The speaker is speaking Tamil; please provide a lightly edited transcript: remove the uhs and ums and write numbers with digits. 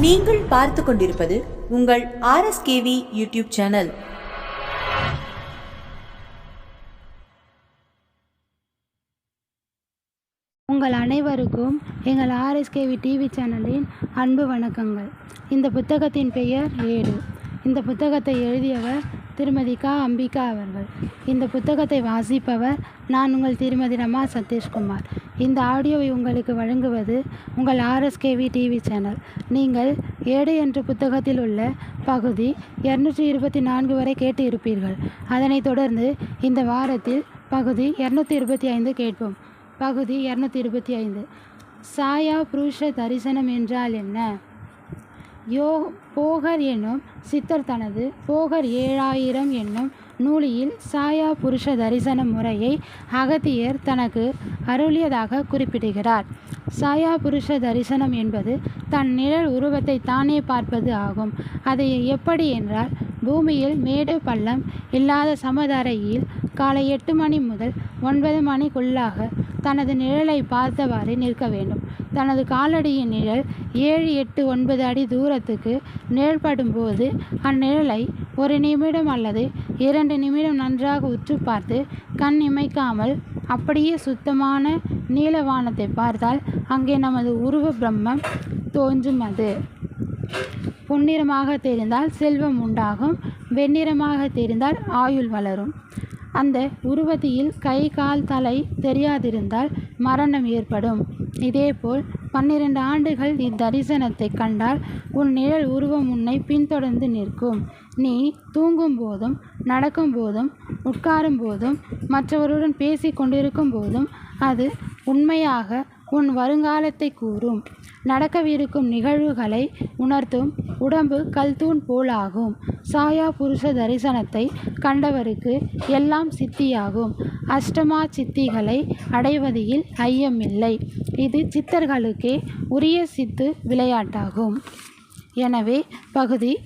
நீங்கள் பார்த்து கொண்டிருப்பது உங்கள் RSKV யூடியூப் சேனல். உங்கள் அனைவருக்கும் எங்கள் RSKV டிவி சேனலின் அன்பு வணக்கங்கள். இந்த புத்தகத்தின் பெயர் ஏடு. இந்த புத்தகத்தை எழுதியவர் திருமதி க. அம்பிகா அவர்கள். இந்த புத்தகத்தை வாசிப்பவர் நான் உங்கள் திருமதி ரமா சதீஷ்குமார். இந்த ஆடியோவை உங்களுக்கு வழங்குவது உங்கள் RSKV டிவி சேனல். நீங்கள் ஏடு என்ற புத்தகத்தில் உள்ள பகுதி 224 வரை கேட்டு இருப்பீர்கள். அதனைத் தொடர்ந்து இந்த வாரத்தில் பகுதி 225 கேட்போம். பகுதி 225. சாயா புருஷ தரிசனம் என்றால் என்ன? போகர் என்னும் சித்தர் தனது போகர் 7000 என்னும் நூலில் சாயா புருஷ தரிசன முறையை அகத்தியர் தனக்கு அருளியதாக குறிப்பிடுகிறார். சாயா புருஷ தரிசனம் என்பது தன் நிழல் உருவத்தை தானே பார்ப்பது ஆகும். அது எப்படி என்றால், பூமியில் மேடு பள்ளம் இல்லாத சமதரையில் காலை 8 மணி முதல் 9 மணிக்குள்ளாக தனது நிழலை பார்த்தவாறு நிற்க வேண்டும். தனது காலடியின் நிழல் 7, 8, 9 அடி தூரத்துக்கு நிழல்படும் போது அந்நிழலை 1 நிமிடம் அல்லது 2 நிமிடம் நன்றாக உற்று பார்த்து கண் இமைக்காமல் அப்படியே சுத்தமான நீலவானத்தை பார்த்தால் அங்கே நமது உருவ பிரம்மம் தோன்றும். அது பொன்னிறமாக தெரிந்தால் செல்வம் உண்டாகும், வெண்ணிறமாக தெரிந்தால் ஆயுள் வளரும். அந்த உருவத்தில் கை கால் தலை தெரியாதிருந்தால் மரணம் ஏற்படும். இதேபோல் 12 ஆண்டுகள் இத்தரிசனத்தை கண்டால் உன் நிழல் உருவம் உன்னை பின்தொடர்ந்து நிற்கும். நீ தூங்கும் போதும், நடக்கும் போதும், உட்காரும் போதும், மற்றவருடன் பேசி கொண்டிருக்கும் போதும் அது உண்மையாக உன் வருங்காலத்தை கூறும். நடக்கவிருக்கும் நிகழ்வுகளை உணர்த்தும் உடம்பு கல்தூண் போலாகும். சாயா புருஷ தரிசனத்தை கண்டவருக்கு எல்லாம் சித்தியாகும். அஷ்டமா சித்திகளை அடைவதில் ஐயமில்லை. இது சித்தர்களுக்கே உரிய சித்து விளையாட்டாகும். எனவே பகுதி